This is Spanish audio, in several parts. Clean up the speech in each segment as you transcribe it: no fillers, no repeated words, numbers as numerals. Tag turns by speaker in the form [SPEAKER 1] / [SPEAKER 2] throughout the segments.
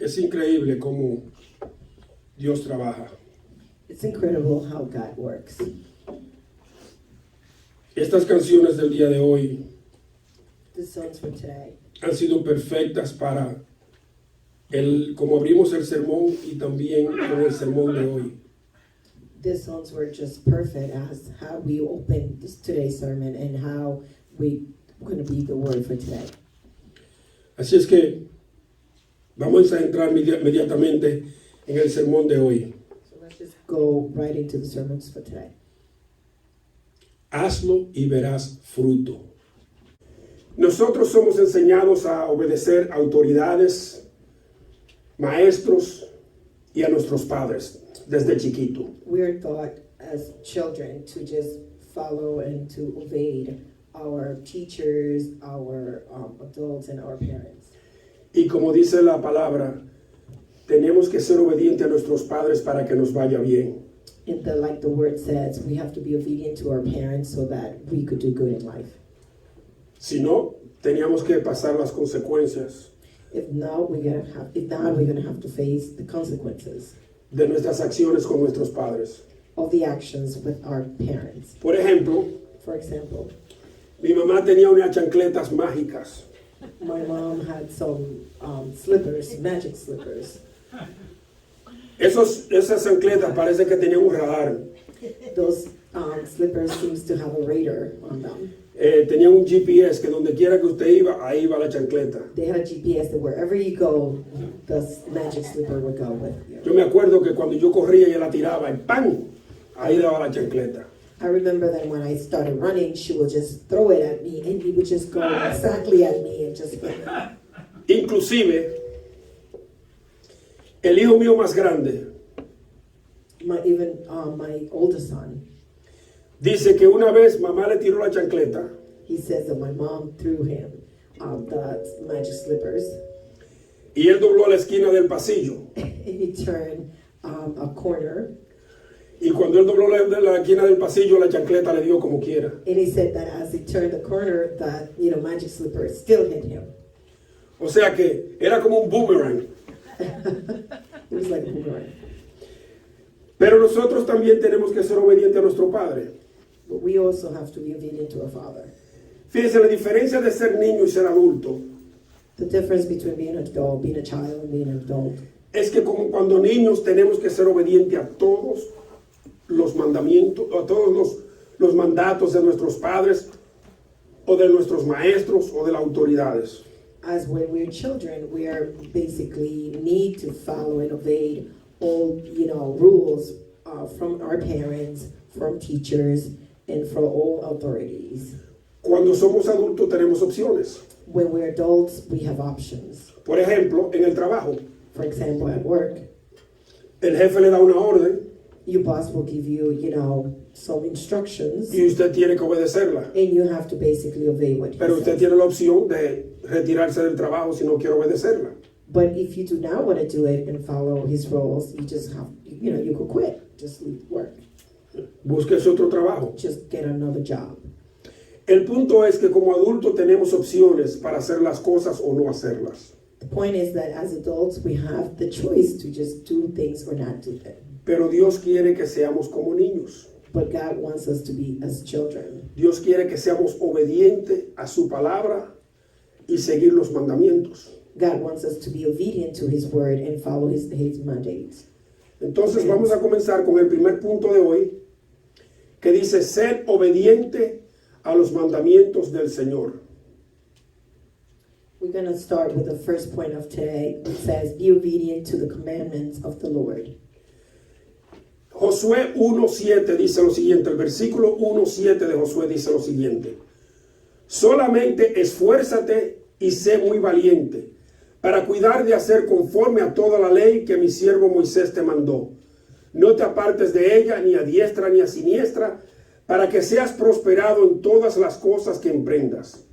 [SPEAKER 1] Es increíble cómo Dios trabaja.
[SPEAKER 2] It's incredible how God works.
[SPEAKER 1] Estas canciones del día de hoy
[SPEAKER 2] The songs for today
[SPEAKER 1] han sido perfectas para como abrimos el sermón y también con el sermón de hoy.
[SPEAKER 2] These songs were just perfect as how we open today's sermon and how we going to be the word for today.
[SPEAKER 1] Así es que vamos a entrar inmediatamente en el sermón de hoy.
[SPEAKER 2] So let's just go right into the sermons for today.
[SPEAKER 1] Hazlo y verás fruto. Nosotros somos enseñados a obedecer autoridades, maestros y a nuestros padres desde chiquito.
[SPEAKER 2] We're taught as children to just follow and to obey our teachers, our adults, and our parents.
[SPEAKER 1] Y como dice la palabra, tenemos que ser obedientes a nuestros padres para que nos vaya bien.
[SPEAKER 2] And like the word says, we have to be obedient to our parents so that we could do good in life.
[SPEAKER 1] Si no, teníamos que pasar las consecuencias
[SPEAKER 2] If not, we're gonna have to face the consequences
[SPEAKER 1] de nuestras acciones con nuestros padres.
[SPEAKER 2] of the actions with our parents.
[SPEAKER 1] Por ejemplo,
[SPEAKER 2] For example,
[SPEAKER 1] mi mamá tenía unas chancletas mágicas.
[SPEAKER 2] my mom had some slippers, magic slippers.
[SPEAKER 1] Esas chancletas parece que tenían un radar.
[SPEAKER 2] Those slippers seems to have a radar on them.
[SPEAKER 1] Tenían un GPS que donde quiera que usted iba, ahí va la chancleta.
[SPEAKER 2] They had a GPS that wherever you go, the magic slipper would go with you.
[SPEAKER 1] Yo me acuerdo que cuando yo corría ella la tiraba y ¡pam! Ahí daba la chancleta.
[SPEAKER 2] I remember that when I started running, she would just throw it at me, and it would just go exactly at me and just hit me.
[SPEAKER 1] Inclusive, el hijo mío más grande
[SPEAKER 2] My oldest son,
[SPEAKER 1] dice que una vez mamá le tiró la chancleta
[SPEAKER 2] he says that my mom threw him the magic slippers,
[SPEAKER 1] y él dobló la esquina del pasillo.
[SPEAKER 2] and he turned a corner,
[SPEAKER 1] Y cuando él dobló la esquina del pasillo, la chancleta le dio como quiera.
[SPEAKER 2] and he said that as he turned the corner, that magic slipper still hit him.
[SPEAKER 1] O sea que era como un boomerang.
[SPEAKER 2] It was like a boomerang.
[SPEAKER 1] Pero nosotros también tenemos que ser obedientes a nuestro padre.
[SPEAKER 2] But we also have to be obedient to our father.
[SPEAKER 1] Fíjense, la diferencia de ser niño y ser adulto
[SPEAKER 2] The difference between being an adult, being a child, and being an adult
[SPEAKER 1] es que como cuando niños tenemos que ser obedientes a todos los mandamientos, a todos los mandatos de nuestros padres o de nuestros maestros o de las autoridades.
[SPEAKER 2] as when we're children, we are basically need to follow and obey all rules from our parents, from teachers, and from all authorities.
[SPEAKER 1] Cuando somos adultos tenemos opciones.
[SPEAKER 2] When we're adults, we have options.
[SPEAKER 1] Por ejemplo, en el trabajo,
[SPEAKER 2] For example, at work,
[SPEAKER 1] el jefe le da una orden
[SPEAKER 2] your boss will give you, some instructions,
[SPEAKER 1] y usted tiene que obedecerla.
[SPEAKER 2] and you have to basically obey what he
[SPEAKER 1] Pero usted
[SPEAKER 2] says.
[SPEAKER 1] tiene la opción de retirarse del trabajo si no quiere obedecerla.
[SPEAKER 2] But if you do not want to do it and follow his rules, you just have, you could quit. Just leave work.
[SPEAKER 1] Búsquese otro trabajo.
[SPEAKER 2] Just get another job.
[SPEAKER 1] El punto es que como adultos tenemos opciones para hacer las cosas o no hacerlas.
[SPEAKER 2] The point is that as adults, we have the choice to just do things or not do them.
[SPEAKER 1] Pero Dios quiere que seamos como niños.
[SPEAKER 2] But God wants us to be as children.
[SPEAKER 1] Dios quiere que seamos obedientes a su palabra y seguir los mandamientos.
[SPEAKER 2] God wants us to be obedient to his word and follow his mandates.
[SPEAKER 1] Entonces vamos a comenzar con el primer punto de hoy, que dice ser obediente a los mandamientos del Señor.
[SPEAKER 2] We're going to start with the first point of today. It says, be obedient to the commandments of the Lord.
[SPEAKER 1] Josué 1:7 dice lo siguiente, el versículo 1:7 de Josué dice lo siguiente: solamente esfuérzate y sé muy valiente para cuidar de hacer conforme a toda la ley que mi siervo Moisés te mandó. No te apartes de ella ni a diestra ni a siniestra, para que seas prosperado en todas las cosas que emprendas.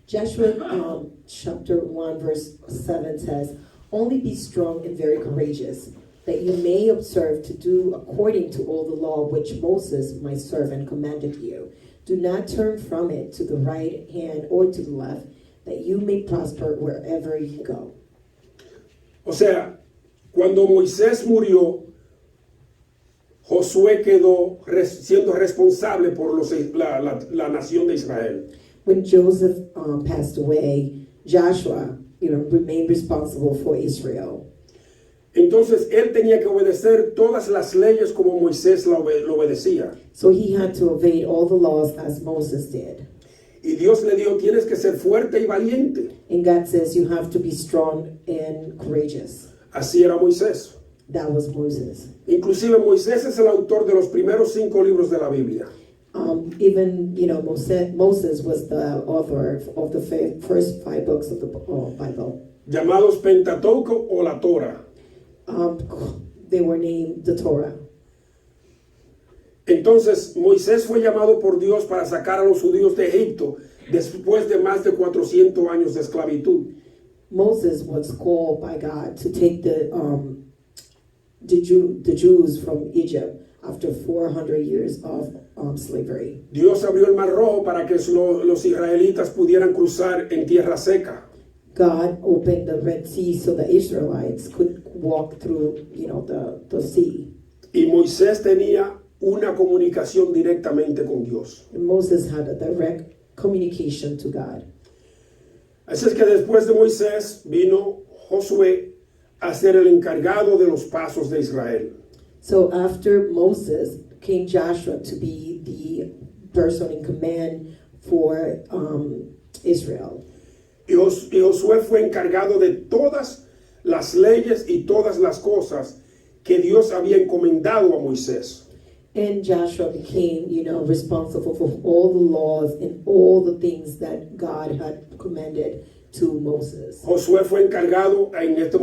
[SPEAKER 2] Joshua chapter 1 verse 7 says, only be strong and very courageous, that you may observe to do according to all the law which Moses my servant commanded you. Do not turn from it to the right hand or to the left, that you may prosper wherever you go.
[SPEAKER 1] O sea, cuando Moisés murió, Josué quedó siendo responsable por la nación de Israel.
[SPEAKER 2] When Joseph passed away, Joshua, remained responsible for Israel.
[SPEAKER 1] Entonces él tenía que obedecer todas las leyes como Moisés lo obedecía.
[SPEAKER 2] So he had to obey all the laws as Moses did.
[SPEAKER 1] Y Dios le dijo, tienes que ser fuerte y valiente.
[SPEAKER 2] And God says you have to be strong and courageous.
[SPEAKER 1] Así era Moisés.
[SPEAKER 2] That was Moses.
[SPEAKER 1] Inclusive Moisés es el autor de los primeros 5 libros de la Biblia.
[SPEAKER 2] Even, Moses was the author of the first 5 books of the Bible.
[SPEAKER 1] Llamados Pentateuco o la Torah.
[SPEAKER 2] They were named the Torah.
[SPEAKER 1] Entonces Moisés fue llamado por Dios para sacar a los judíos de Egipto después de más de 400 años de esclavitud.
[SPEAKER 2] Moses was called by God to take the Jews from Egypt after 400 years of slavery.
[SPEAKER 1] Dios abrió el Mar Rojo para que los israelitas pudieran cruzar en tierra seca.
[SPEAKER 2] God opened the Red Sea so the Israelites could walk through, the sea.
[SPEAKER 1] Y Moisés tenía una comunicación directamente con Dios.
[SPEAKER 2] And Moses had a direct communication to God.
[SPEAKER 1] Así es que después de Moisés vino Josué a ser el encargado de los pasos de Israel.
[SPEAKER 2] So after Moses came Joshua to be the person in command for Israel.
[SPEAKER 1] Y Josué fue encargado de todas las leyes y todas las cosas que Dios había encomendado a Moisés.
[SPEAKER 2] And Joshua became, responsible for all the laws and all the things that God had commanded to Moses.
[SPEAKER 1] Josué fue encargado en estos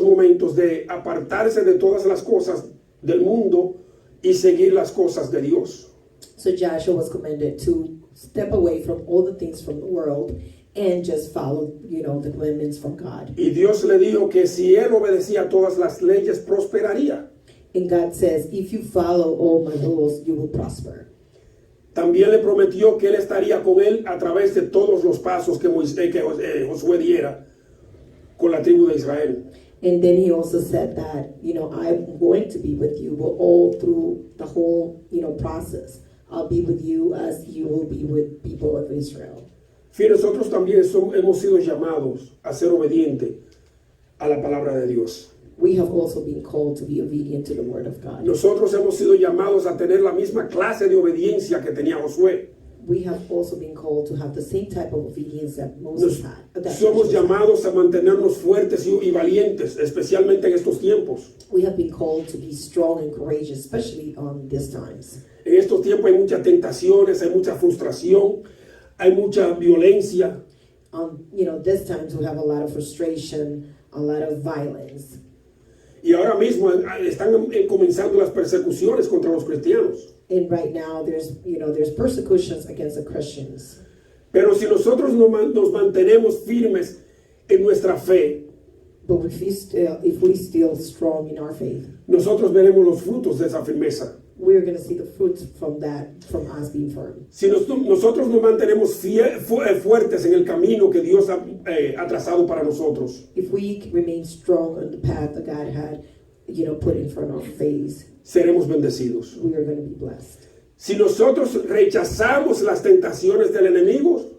[SPEAKER 1] momentos de apartarse de todas las cosas del mundo y seguir las cosas de Dios.
[SPEAKER 2] So Joshua was commanded to step away from all the things from the world and just follow, the commandments from God.
[SPEAKER 1] Y Dios le dijo que si él obedecía todas las leyes, prosperaría.
[SPEAKER 2] And God says, if you follow all my rules, you will prosper.
[SPEAKER 1] También le prometió que él estaría con él a través de todos los pasos que Josué diera con la tribu de Israel.
[SPEAKER 2] And then he also said that, I'm going to be with you all through the whole, process. I'll be with you as you will be with people of Israel.
[SPEAKER 1] Nosotros también hemos sido llamados a ser obedientes a la palabra de Dios.
[SPEAKER 2] We have also been called to be obedient to the word of God.
[SPEAKER 1] Nosotros hemos sido llamados a tener la misma clase de obediencia que tenía Josué.
[SPEAKER 2] We have also been called to have the same type of obedience that Moses had.
[SPEAKER 1] Somos llamados a mantenernos fuertes y valientes, especialmente en estos tiempos.
[SPEAKER 2] We have been called to be strong and courageous, especially on these times.
[SPEAKER 1] En estos tiempos hay muchas tentaciones, hay mucha frustración, hay mucha violencia.
[SPEAKER 2] These times we have a lot of frustration, a lot of violence.
[SPEAKER 1] Y ahora mismo están comenzando las persecuciones contra los cristianos.
[SPEAKER 2] And right now there's persecutions against the Christians.
[SPEAKER 1] Pero si nosotros nos mantenemos firmes en nuestra fe,
[SPEAKER 2] But if we still strong in our faith,
[SPEAKER 1] nosotros veremos los frutos de esa firmeza.
[SPEAKER 2] we're going to see the fruits from us being firm.
[SPEAKER 1] Si nosotros nos mantenemos fuertes en el camino que Dios ha trazado para nosotros,
[SPEAKER 2] If we remain strong on the path that God had, put in front of our face,
[SPEAKER 1] seremos bendecidos.
[SPEAKER 2] we are going to be blessed.
[SPEAKER 1] Si nosotros rechazamos las tentaciones del enemigo,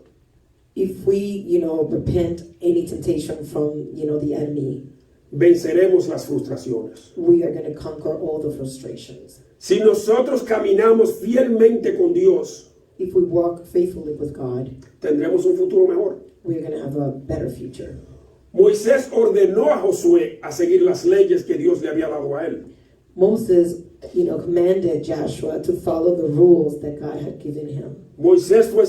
[SPEAKER 2] If we, repent any temptation from, the enemy,
[SPEAKER 1] venceremos las frustraciones.
[SPEAKER 2] we are going to conquer all the frustrations.
[SPEAKER 1] Si nosotros caminamos fielmente con Dios,
[SPEAKER 2] If we walk faithfully with God,
[SPEAKER 1] tendremos un futuro mejor.
[SPEAKER 2] we're going to have a better future.
[SPEAKER 1] Moisés ordenó a Josué a seguir las leyes que Dios le había dado a él.
[SPEAKER 2] Moses, commanded Joshua to follow the rules that God had given him.
[SPEAKER 1] Moisés fue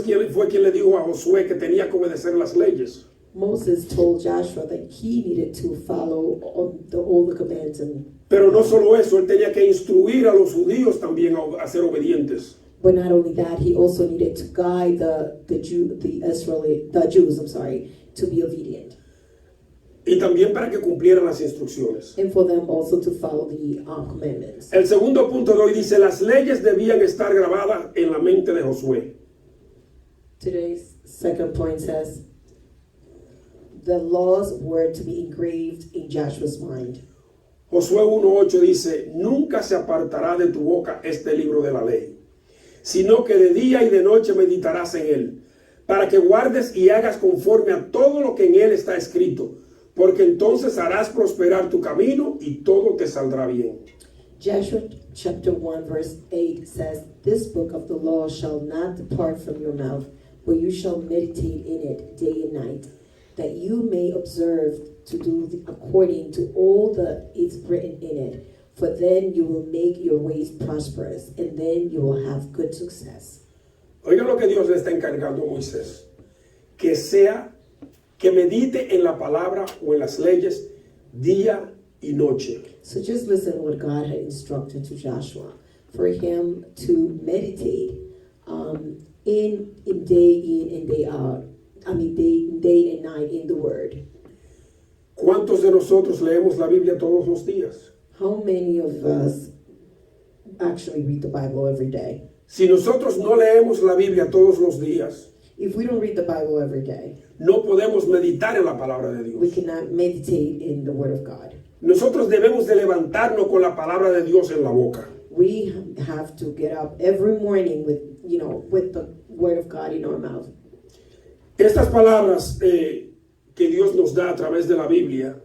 [SPEAKER 1] quien le dijo a Josué que tenía que obedecer las leyes.
[SPEAKER 2] Moses told Joshua that he needed to follow all the commands.
[SPEAKER 1] Pero no solo eso, él tenía que instruir a los judíos también a ser obedientes.
[SPEAKER 2] But not only that, he also needed to guide the Jews, to be obedient.
[SPEAKER 1] Y también para que cumplieran las instrucciones.
[SPEAKER 2] And for them also to follow the commandments.
[SPEAKER 1] El segundo punto de hoy dice, las leyes debían estar grabadas en la mente de Josué.
[SPEAKER 2] Today's second point says, the laws were to be engraved in Joshua's mind.
[SPEAKER 1] Josué 1:8 dice, nunca se apartará de tu boca este libro de la ley, sino que de día y de noche meditarás en él, para que guardes y hagas conforme a todo lo que en él está escrito, porque entonces harás prosperar tu camino y todo te saldrá bien.
[SPEAKER 2] Joshua chapter 1 verse 8 says, this book of the law shall not depart from your mouth, but you shall meditate in it day and night, that you may observe to do according to all that is written in it. For then you will make your ways prosperous, and then you will have good success.
[SPEAKER 1] Oiga lo que Dios le está encargando a Moisés, que medite en la palabra o en las leyes día y noche.
[SPEAKER 2] So just listen to what God had instructed to Joshua, for him to meditate in day and day out. I mean, day and night in the Word.
[SPEAKER 1] ¿Cuántos de nosotros leemos la Biblia todos los días?
[SPEAKER 2] How many of us actually read the Bible every day?
[SPEAKER 1] Si nosotros no leemos la Biblia todos los días,
[SPEAKER 2] If we don't read the Bible every day,
[SPEAKER 1] no podemos meditar en la palabra de
[SPEAKER 2] we
[SPEAKER 1] Dios.
[SPEAKER 2] cannot meditate in the Word of God.
[SPEAKER 1] Nosotros debemos de levantarnos con la palabra de Dios en la boca.
[SPEAKER 2] We have to get up every morning with the Word of God in our mouth.
[SPEAKER 1] Estas palabras que Dios nos da a través de la Biblia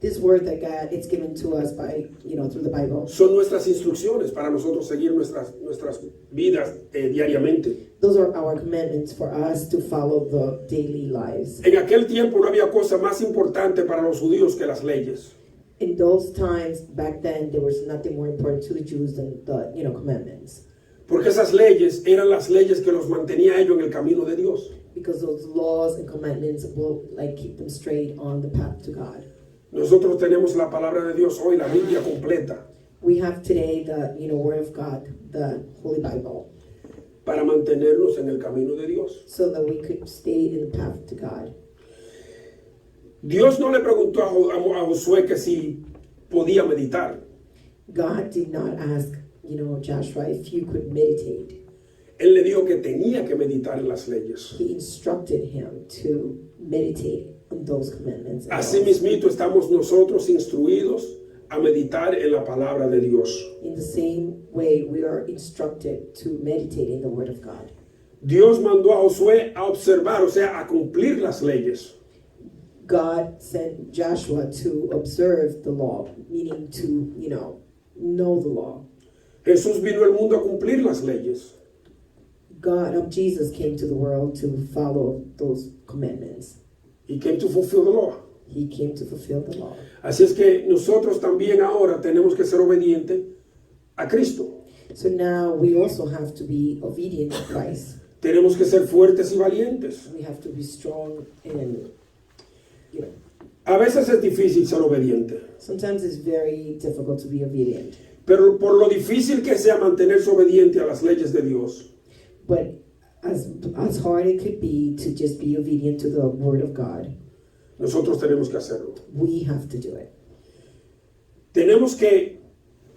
[SPEAKER 2] This word that God it's given to us by through the Bible.
[SPEAKER 1] son nuestras instrucciones para nosotros seguir nuestras vidas diariamente.
[SPEAKER 2] Those are our commandments for us to follow the daily lives.
[SPEAKER 1] En aquel tiempo no había cosa más importante para los judíos que las leyes.
[SPEAKER 2] In those times, back then, there was nothing more important to the Jews than the commandments.
[SPEAKER 1] Porque esas leyes eran las leyes que los mantenía a ellos en el camino de Dios.
[SPEAKER 2] Because those laws and commandments will keep them straight on the path to God.
[SPEAKER 1] Nosotros tenemos la palabra de Dios hoy, la Biblia completa,
[SPEAKER 2] We have today the Word of God, the Holy Bible,
[SPEAKER 1] para mantenernos en el camino de Dios.
[SPEAKER 2] so that we could stay in the path to God.
[SPEAKER 1] Dios no le preguntó a Josué que si podía meditar.
[SPEAKER 2] God did not ask, Joshua if you could meditate.
[SPEAKER 1] Él le dijo que tenía que meditar en las leyes.
[SPEAKER 2] He instructed him to meditate on those commandments. and
[SPEAKER 1] Así
[SPEAKER 2] laws.
[SPEAKER 1] mismito estamos nosotros instruidos a meditar en la palabra de Dios.
[SPEAKER 2] In the same way, we are instructed to meditate in the Word of God.
[SPEAKER 1] Dios mandó a Josué a observar, o sea, a cumplir las leyes.
[SPEAKER 2] God sent Joshua to observe the law, meaning to, know the law.
[SPEAKER 1] Jesús vino al mundo a cumplir las leyes.
[SPEAKER 2] Jesus came to the world to follow those commandments.
[SPEAKER 1] He came to fulfill the law.
[SPEAKER 2] He came to fulfill the law.
[SPEAKER 1] Así es que nosotros también ahora tenemos que ser obedientes a Cristo.
[SPEAKER 2] So now we also have to be obedient to Christ.
[SPEAKER 1] Tenemos que ser fuertes y valientes.
[SPEAKER 2] We have to be strong and,
[SPEAKER 1] A veces es difícil ser obediente,
[SPEAKER 2] sometimes it's very difficult to be obedient.
[SPEAKER 1] pero por lo difícil que sea mantenerse obediente a las leyes de Dios,
[SPEAKER 2] But as hard it could be to just be obedient to the Word of God,
[SPEAKER 1] nosotros tenemos que hacerlo.
[SPEAKER 2] we have to do it.
[SPEAKER 1] Tenemos que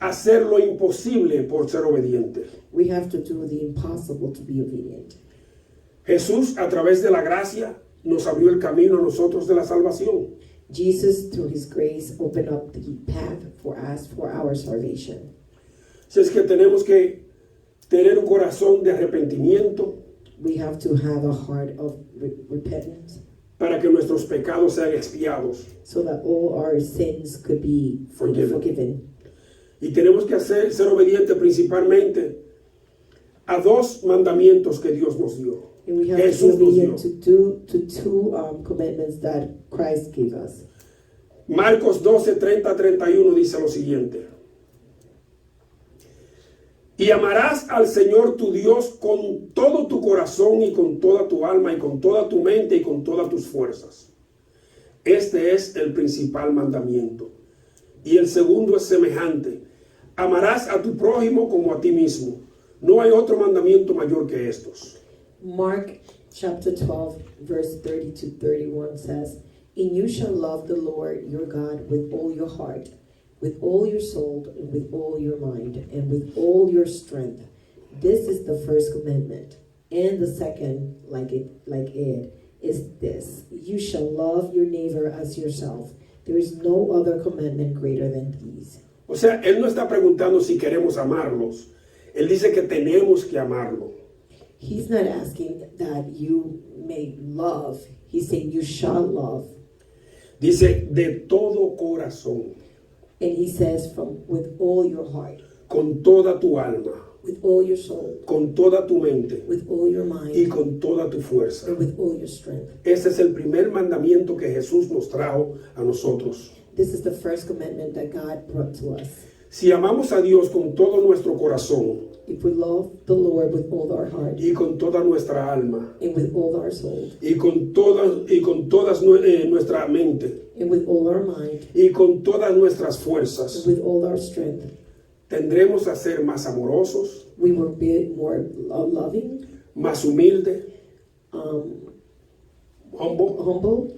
[SPEAKER 1] hacer lo imposible por ser obedientes.
[SPEAKER 2] We have to do the impossible to be obedient.
[SPEAKER 1] Jesús, a través de la gracia, nos abrió el camino a nosotros de la salvación.
[SPEAKER 2] Jesus, through His grace, opened up the path for us for our salvation.
[SPEAKER 1] Si es que tenemos que tener un corazón de arrepentimiento
[SPEAKER 2] We have to have a heart of repentance
[SPEAKER 1] para que nuestros pecados sean expiados.
[SPEAKER 2] so that all our sins could be forgiven.
[SPEAKER 1] Y tenemos que ser obedientes principalmente a dos mandamientos que Dios nos dio.
[SPEAKER 2] And we have to
[SPEAKER 1] Jesús
[SPEAKER 2] be
[SPEAKER 1] nos dio.
[SPEAKER 2] obedient to two commandments that Christ gave us.
[SPEAKER 1] Marcos 12, 30, 31 dice lo siguiente. Y amarás al Señor tu Dios con todo tu corazón y con toda tu alma y con toda tu mente y con todas tus fuerzas. Este es el principal mandamiento. Y el segundo es semejante. Amarás a tu prójimo como a ti mismo. No hay otro mandamiento mayor que estos.
[SPEAKER 2] Mark chapter 12, verse 30 to 31 says, And you shall love the Lord your God with all your heart, with all your soul, and with all your mind, and with all your strength. This is the first commandment. And the second, like it, is this: you shall love your neighbor as yourself. There is no other commandment greater than these.
[SPEAKER 1] O sea, él no está preguntando si queremos amarlos. Él dice que tenemos que amarlo.
[SPEAKER 2] He's not asking that you may love. He's saying you shall love.
[SPEAKER 1] Dice de todo corazón,
[SPEAKER 2] And he says from with all your heart,
[SPEAKER 1] con toda tu alma,
[SPEAKER 2] with all your soul,
[SPEAKER 1] con toda tu mente
[SPEAKER 2] with all your
[SPEAKER 1] y
[SPEAKER 2] mind,
[SPEAKER 1] con toda tu fuerza.
[SPEAKER 2] and with all your strength.
[SPEAKER 1] Ese es el primer mandamiento que Jesús nos trajo a nosotros.
[SPEAKER 2] This is the first commandment that God brought to us.
[SPEAKER 1] Si amamos a Dios con todo nuestro corazón
[SPEAKER 2] If we love the Lord with all our heart
[SPEAKER 1] y con toda nuestra alma
[SPEAKER 2] and with all our soul
[SPEAKER 1] y con todas nuestra mente
[SPEAKER 2] and with all our mind
[SPEAKER 1] y con todas nuestras
[SPEAKER 2] and
[SPEAKER 1] fuerzas,
[SPEAKER 2] with all our strength,
[SPEAKER 1] tendremos a ser más amorosos,
[SPEAKER 2] we will be more loving,
[SPEAKER 1] más humildes, humble.
[SPEAKER 2] humble.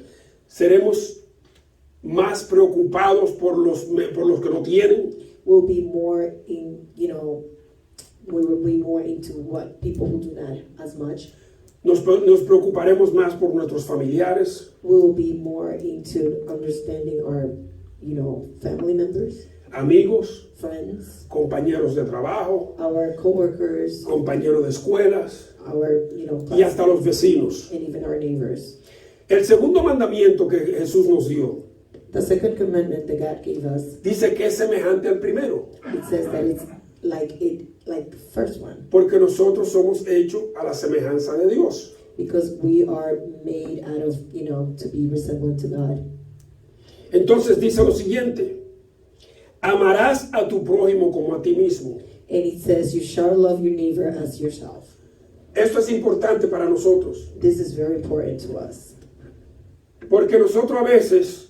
[SPEAKER 1] Seremos más preocupados por los que no tienen.
[SPEAKER 2] We'll be more we will be more into what people who do not as much.
[SPEAKER 1] Nos preocuparemos más por nuestros familiares,
[SPEAKER 2] We'll be more into understanding our, family members,
[SPEAKER 1] amigos,
[SPEAKER 2] friends,
[SPEAKER 1] compañeros de trabajo,
[SPEAKER 2] our coworkers,
[SPEAKER 1] compañeros de escuelas
[SPEAKER 2] our,
[SPEAKER 1] y hasta los vecinos.
[SPEAKER 2] and even our neighbors.
[SPEAKER 1] El segundo mandamiento que Jesús nos dio
[SPEAKER 2] The second commandment that God gave us,
[SPEAKER 1] dice que es semejante al primero,
[SPEAKER 2] it says that it's like the first one,
[SPEAKER 1] porque nosotros somos hechos a la semejanza de Dios.
[SPEAKER 2] because we are made out of, to be resemblant to God.
[SPEAKER 1] Entonces dice lo siguiente: amarás a tu prójimo como a ti mismo.
[SPEAKER 2] And it says, you shall love your neighbor as yourself.
[SPEAKER 1] Esto es importante para nosotros,
[SPEAKER 2] This is very important to us,
[SPEAKER 1] porque nosotros a veces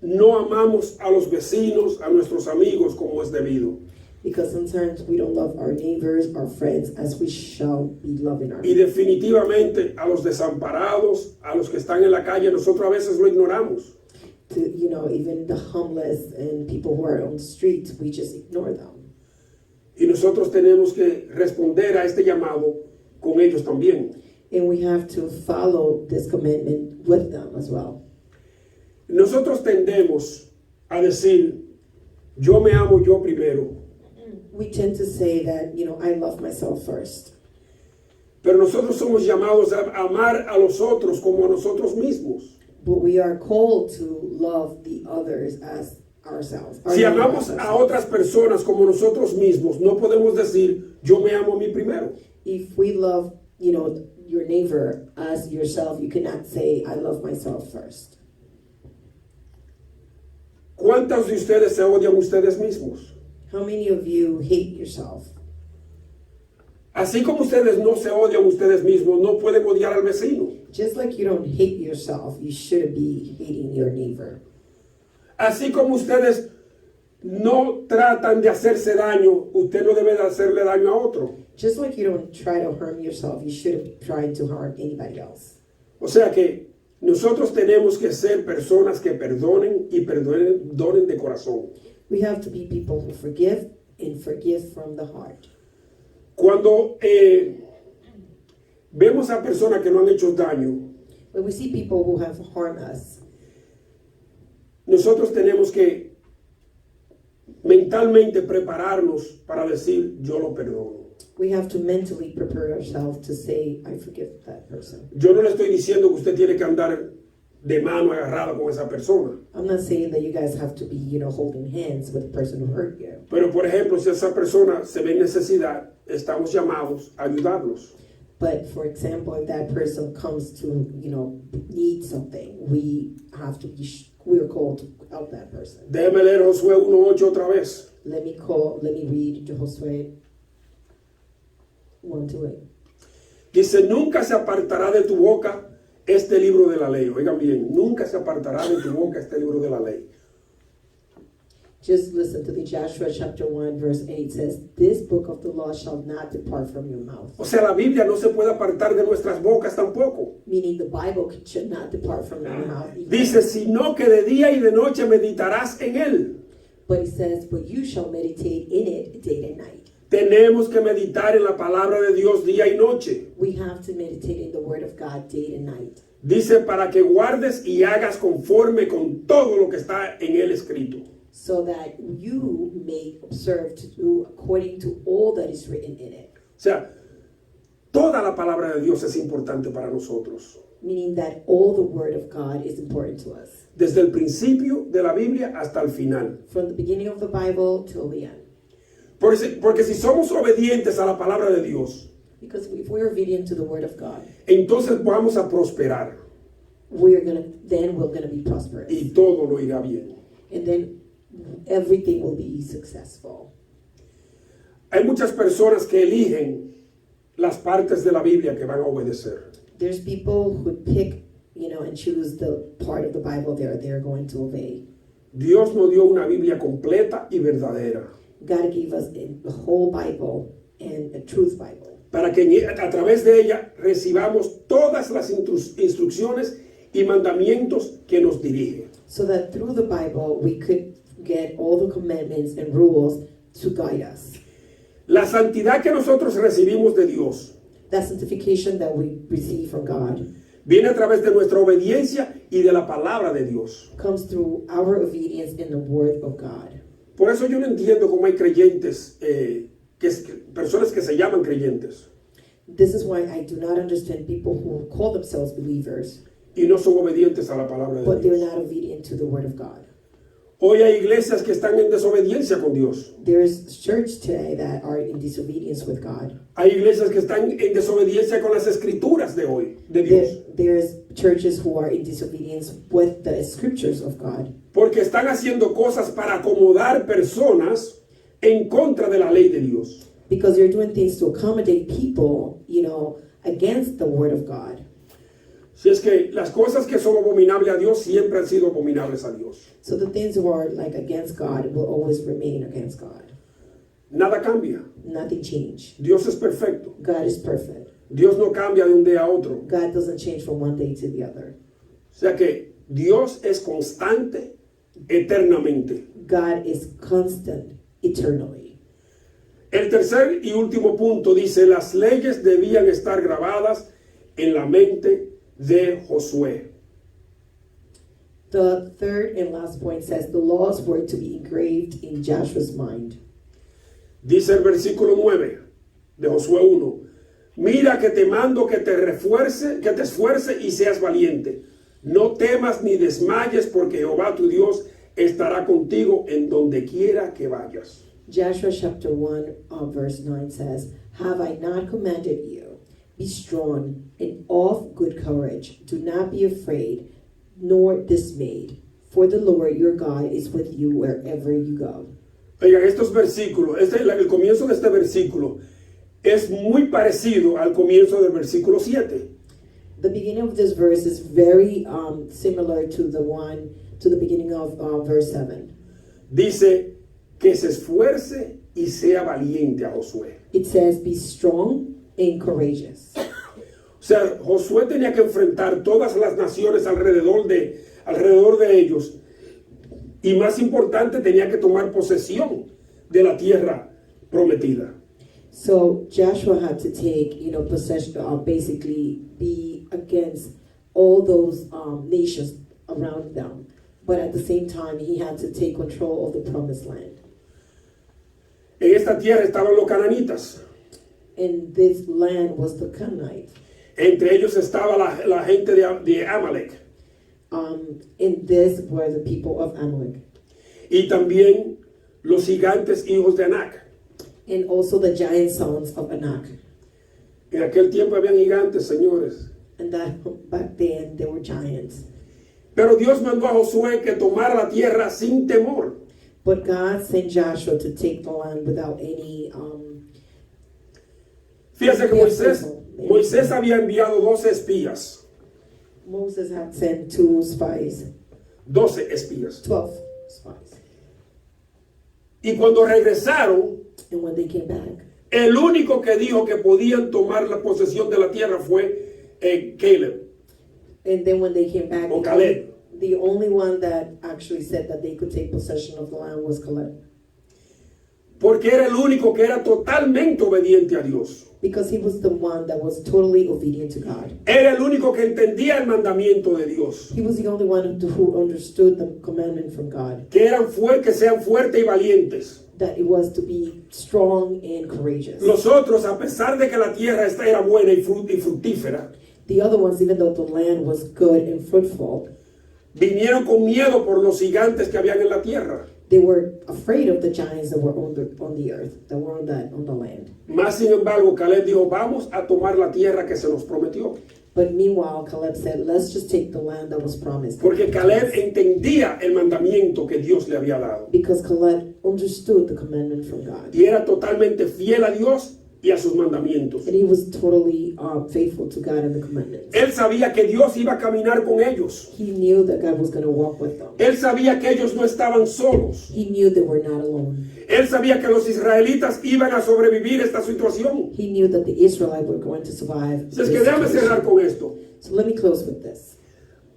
[SPEAKER 1] no amamos a los vecinos, a nuestros amigos como es debido.
[SPEAKER 2] because sometimes we don't love our neighbors, our friends, as we shall be loving our
[SPEAKER 1] Y definitivamente a los desamparados, a los que están en la calle, nosotros a veces lo ignoramos.
[SPEAKER 2] to, even the homeless and people who are on the streets, we just ignore them.
[SPEAKER 1] Y nosotros tenemos que responder a este llamado con ellos también.
[SPEAKER 2] And we have to follow this commandment with them as well.
[SPEAKER 1] Nosotros tendemos a decir, yo me amo yo primero,
[SPEAKER 2] We tend to say that, I love myself first.
[SPEAKER 1] pero nosotros somos llamados a amar a los otros como a nosotros mismos.
[SPEAKER 2] But we are called to love the others as ourselves.
[SPEAKER 1] Si amamos a otras personas como nosotros mismos, no podemos decir, yo me amo a mí primero.
[SPEAKER 2] If we love, your neighbor as yourself, you cannot say, I love myself first.
[SPEAKER 1] ¿Cuántos de ustedes se odian ustedes mismos?
[SPEAKER 2] How many of you hate yourself?
[SPEAKER 1] Así como ustedes no se odian ustedes mismos, no pueden odiar al vecino.
[SPEAKER 2] Just like you don't hate yourself, you shouldn't be hating your neighbor.
[SPEAKER 1] Así como ustedes no tratan de hacerse daño, usted no debe de hacerle daño a otro.
[SPEAKER 2] Just like you don't try to harm yourself, you shouldn't try to harm anybody else.
[SPEAKER 1] O sea que nosotros tenemos que ser personas que perdonen y perdonen de corazón.
[SPEAKER 2] We have to be people who forgive and forgive from the heart.
[SPEAKER 1] Cuando vemos a personas que no han hecho daño,
[SPEAKER 2] When we see people who have harmed us,
[SPEAKER 1] nosotros tenemos que mentalmente prepararnos para decir, yo lo perdono.
[SPEAKER 2] we have to mentally prepare ourselves to say, I forgive that person.
[SPEAKER 1] Yo no le estoy diciendo que usted tiene que andar de mano agarrada con esa persona.
[SPEAKER 2] I'm not saying that you guys have to be, holding hands with the person who hurt you.
[SPEAKER 1] Pero, por ejemplo, si esa persona se ve en necesidad, estamos llamados a ayudarlos.
[SPEAKER 2] But for example, if that person comes to, need something, we have to be, we're called to help that person.
[SPEAKER 1] Déjeme leer Josué 1:8 otra vez.
[SPEAKER 2] Let me read Josué 1-8.
[SPEAKER 1] Dice, nunca se apartará de tu boca este libro de la ley. Oigan bien, nunca se apartará de tu boca este libro de la ley.
[SPEAKER 2] Just listen to the Joshua chapter 1 verse 8 says, this book of the law shall not depart from your mouth.
[SPEAKER 1] O sea, la Biblia no se puede apartar de nuestras bocas tampoco.
[SPEAKER 2] Meaning the Bible should not depart from your mouth either.
[SPEAKER 1] Dice, sino que de día y de noche meditarás en él.
[SPEAKER 2] But it says, but you shall meditate in it day and night.
[SPEAKER 1] Tenemos que meditar en la palabra de Dios día y noche.
[SPEAKER 2] We have to meditate in the Word of God day and night.
[SPEAKER 1] Dice para que guardes y hagas conforme con todo lo que está en él escrito.
[SPEAKER 2] So that you may observe to do according to all that is written in it.
[SPEAKER 1] O sea, toda la palabra de Dios es importante para nosotros.
[SPEAKER 2] Meaning that all the Word of God is important to us.
[SPEAKER 1] Desde el principio de la Biblia hasta el final.
[SPEAKER 2] From the beginning of the Bible till the end.
[SPEAKER 1] Porque si somos obedientes a la palabra de Dios,
[SPEAKER 2] Because if we're obedient to the Word of God,
[SPEAKER 1] entonces vamos a prosperar
[SPEAKER 2] we're gonna be prosperous.
[SPEAKER 1] y todo lo irá bien.
[SPEAKER 2] And then everything will be successful.
[SPEAKER 1] Hay muchas personas que eligen las partes de la Biblia que van a obedecer.
[SPEAKER 2] There's people who pick, and choose the part of the Bible they're going to obey.
[SPEAKER 1] Dios nos dio una Biblia completa y verdadera
[SPEAKER 2] God gave us the whole Bible and a truth Bible.
[SPEAKER 1] para que a través de ella recibamos todas las instrucciones y mandamientos que nos dirigen.
[SPEAKER 2] So that through the Bible we could get all the commandments and rules to guide us.
[SPEAKER 1] La santidad que nosotros recibimos de Dios
[SPEAKER 2] That sanctification that we receive from God
[SPEAKER 1] viene a través de nuestra obediencia y de la palabra de Dios.
[SPEAKER 2] comes through our obedience in the Word of God.
[SPEAKER 1] Por eso yo no entiendo cómo hay creyentes, personas que se llaman creyentes
[SPEAKER 2] This is why I do not understand people who call themselves believers,
[SPEAKER 1] y no son obedientes a la palabra de
[SPEAKER 2] but they're
[SPEAKER 1] Dios.
[SPEAKER 2] not obedient to the Word of God.
[SPEAKER 1] Hoy hay iglesias que están en desobediencia con Dios.
[SPEAKER 2] There's church today that are in disobedience with God.
[SPEAKER 1] Hay iglesias que están en desobediencia con las escrituras de hoy, de Dios.
[SPEAKER 2] There's churches who are in disobedience with the scriptures of God.
[SPEAKER 1] Porque están haciendo cosas para acomodar personas en contra de la ley de Dios.
[SPEAKER 2] Because they're doing things to accommodate people, against the Word of God.
[SPEAKER 1] Si es que las cosas que son abominables a Dios siempre han sido abominables a Dios.
[SPEAKER 2] So the things who are like against God will always remain against God.
[SPEAKER 1] Nada cambia.
[SPEAKER 2] Nothing changed.
[SPEAKER 1] Dios es perfecto.
[SPEAKER 2] God is perfect.
[SPEAKER 1] Dios no cambia de un día a otro.
[SPEAKER 2] God doesn't change from one day to the other.
[SPEAKER 1] O sea que Dios es constante eternamente.
[SPEAKER 2] God is constant eternally.
[SPEAKER 1] El tercer y último punto dice, las leyes debían estar grabadas en la mente de Josué.
[SPEAKER 2] The third and last point says the laws were to be engraved in Joshua's mind.
[SPEAKER 1] Dice el versículo 9 de Josué 1, mira que te mando que te esfuerce y seas valiente. No temas ni desmayes porque Jehová tu Dios estará contigo en donde quiera que vayas.
[SPEAKER 2] Joshua chapter 1 verse 9 says, have I not commanded you? Be strong and of good courage. Do not be afraid nor dismayed, for the Lord your God is with you wherever you go.
[SPEAKER 1] Oigan, estos versículos, el comienzo de este versículo es muy parecido al comienzo del versículo 7.
[SPEAKER 2] The beginning of this verse is very similar to the beginning of verse 7.
[SPEAKER 1] Dice que se esfuerce y sea valiente a Josué.
[SPEAKER 2] It says, be strong and courageous.
[SPEAKER 1] O sea, Josué tenía que enfrentar todas las naciones alrededor de ellos. Y más importante, tenía que tomar posesión de la tierra prometida.
[SPEAKER 2] So Joshua had to take, possession, basically be against all those nations around them. But at the same time, he had to take control of the promised land.
[SPEAKER 1] En esta tierra estaban los cananitas.
[SPEAKER 2] And this land was the Canaanite.
[SPEAKER 1] Entre ellos estaba la gente de Amalek.
[SPEAKER 2] And this were the people of Amalek.
[SPEAKER 1] Y también los gigantes hijos de Anac.
[SPEAKER 2] And also the giant sons of Anak.
[SPEAKER 1] En aquel tiempo habían gigantes, señores.
[SPEAKER 2] And that back then there were giants.
[SPEAKER 1] Pero Dios mandó a Josué que tomara la tierra sin temor.
[SPEAKER 2] But God sent Joshua to take the land without any
[SPEAKER 1] Fíjese que Moisés había enviado 12 espías.
[SPEAKER 2] Moses had sent 2 spies.
[SPEAKER 1] 12 espías.
[SPEAKER 2] 12 spies.
[SPEAKER 1] Y cuando regresaron,
[SPEAKER 2] And when they came back,
[SPEAKER 1] el único que dijo que podían tomar la posesión de la tierra fue Caleb.
[SPEAKER 2] and then when they came back,
[SPEAKER 1] O Caleb.
[SPEAKER 2] the only one that actually said that they could take possession of the land was Caleb.
[SPEAKER 1] Porque era el único que era totalmente obediente a Dios.
[SPEAKER 2] Because he was the one that was totally obedient to God.
[SPEAKER 1] Era el único que entendía el mandamiento de Dios.
[SPEAKER 2] He was the only one who understood the commandment from God.
[SPEAKER 1] Que sean fuertes y valientes.
[SPEAKER 2] That it was to be strong and courageous.
[SPEAKER 1] Los otros, a pesar de que la tierra esta era buena y fructífera,
[SPEAKER 2] The other ones, even though the land was good and fruitful,
[SPEAKER 1] vinieron con miedo por los gigantes que habían en la tierra.
[SPEAKER 2] they were afraid of the giants that were on the earth, that were on the land.
[SPEAKER 1] Más sin embargo, Caleb dijo, vamos a tomar la tierra que se nos prometió.
[SPEAKER 2] But meanwhile, Caleb said, let's just take the land that was promised.
[SPEAKER 1] Porque Caleb entendía el mandamiento que Dios le había dado.
[SPEAKER 2] Because Caleb understood the commandment from God.
[SPEAKER 1] Y era totalmente fiel a Dios y a sus mandamientos.
[SPEAKER 2] And he was totally faithful to God and the commandments.
[SPEAKER 1] Él sabía que Dios iba a caminar con ellos.
[SPEAKER 2] He knew that God was going to walk with them.
[SPEAKER 1] Él sabía que ellos no estaban solos.
[SPEAKER 2] He knew they were not alone.
[SPEAKER 1] Él sabía que los israelitas iban a sobrevivir esta situación.
[SPEAKER 2] He knew that the Israelites were going to survive.
[SPEAKER 1] Así es que déjame cerrar con esto.
[SPEAKER 2] So let me close with this.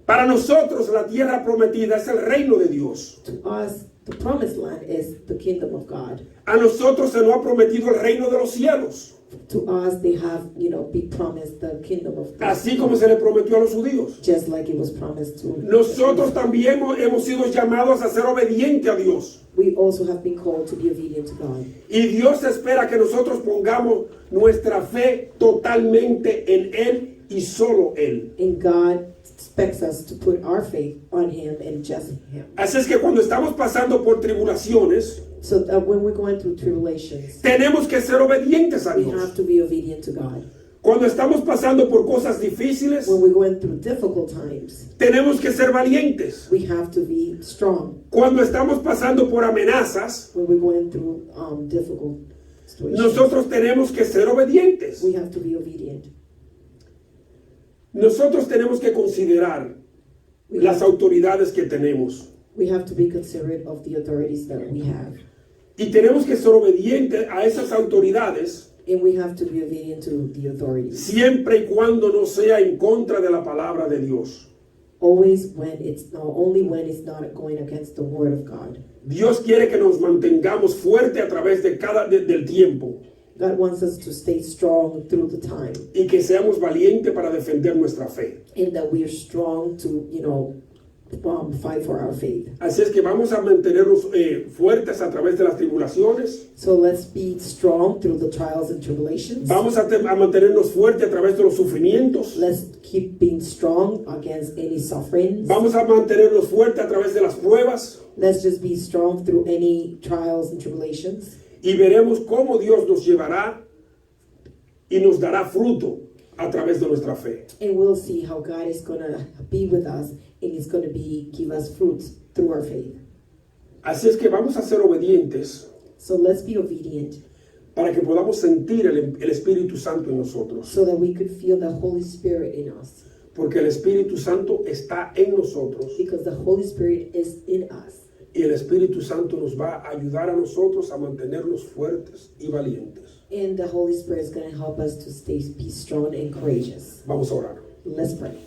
[SPEAKER 1] Para nosotros la tierra prometida es el reino de Dios.
[SPEAKER 2] To us, the promised land is the kingdom of God.
[SPEAKER 1] A nosotros se nos ha prometido el reino de los cielos.
[SPEAKER 2] To us, they have, been promised the kingdom of God.
[SPEAKER 1] Así como se le prometió a los judíos.
[SPEAKER 2] Just like it was promised to.
[SPEAKER 1] Nosotros también hemos sido llamados a ser obedientes a Dios.
[SPEAKER 2] We also have been called to be obedient to God.
[SPEAKER 1] Y Dios espera que nosotros pongamos nuestra fe totalmente en Él y solo Él.
[SPEAKER 2] And God expects us to put our faith on Him and just Him.
[SPEAKER 1] Así es que cuando estamos pasando por tribulaciones,
[SPEAKER 2] So that when we're going through tribulations,
[SPEAKER 1] tenemos que ser obedientes a
[SPEAKER 2] we
[SPEAKER 1] Dios.
[SPEAKER 2] have to be obedient to God.
[SPEAKER 1] Cuando estamos pasando por cosas difíciles,
[SPEAKER 2] When we're going through difficult times,
[SPEAKER 1] tenemos que ser valientes.
[SPEAKER 2] we have to be strong.
[SPEAKER 1] Cuando estamos pasando por amenazas,
[SPEAKER 2] When we're going through difficult situations,
[SPEAKER 1] nosotros tenemos que ser obedientes.
[SPEAKER 2] we have to be obedient.
[SPEAKER 1] Nosotros tenemos que considerar las autoridades que tenemos.
[SPEAKER 2] We have to be considerate of the authorities that we have.
[SPEAKER 1] Y tenemos que ser obedientes a esas autoridades
[SPEAKER 2] And we have to be obedient to the authorities.
[SPEAKER 1] siempre y cuando no sea en contra de la palabra de Dios.
[SPEAKER 2] Always only when it's not going against the word of God.
[SPEAKER 1] Dios quiere que nos mantengamos fuertes a través del tiempo
[SPEAKER 2] God wants us to stay strong through the time.
[SPEAKER 1] y que seamos valientes para defender nuestra fe.
[SPEAKER 2] And that we are strong to, fight for our faith.
[SPEAKER 1] Así es que vamos a mantenernos fuertes a través de las tribulaciones.
[SPEAKER 2] So let's be strong through the trials and tribulations.
[SPEAKER 1] Vamos a mantenernos fuertes a través de los sufrimientos.
[SPEAKER 2] Let's keep being strong against any sufferings.
[SPEAKER 1] Vamos a mantenernos fuertes a través de las pruebas.
[SPEAKER 2] Let's just be strong through any trials and tribulations.
[SPEAKER 1] Y veremos cómo Dios nos llevará y nos dará fruto a través de nuestra fe.
[SPEAKER 2] And we'll see how God is going to be with us and He's going to give us fruits through our faith.
[SPEAKER 1] Así es que vamos a ser obedientes
[SPEAKER 2] So let's be obedient
[SPEAKER 1] para que podamos sentir el Espíritu Santo en nosotros.
[SPEAKER 2] so that we could feel the Holy Spirit in us.
[SPEAKER 1] Porque el Espíritu Santo está en nosotros
[SPEAKER 2] Because the Holy Spirit is in us.
[SPEAKER 1] y el Espíritu Santo nos va a ayudar a nosotros a mantenernos fuertes y valientes.
[SPEAKER 2] And the Holy Spirit is going to help us to be strong and courageous.
[SPEAKER 1] Vamos a orar.
[SPEAKER 2] Let's pray.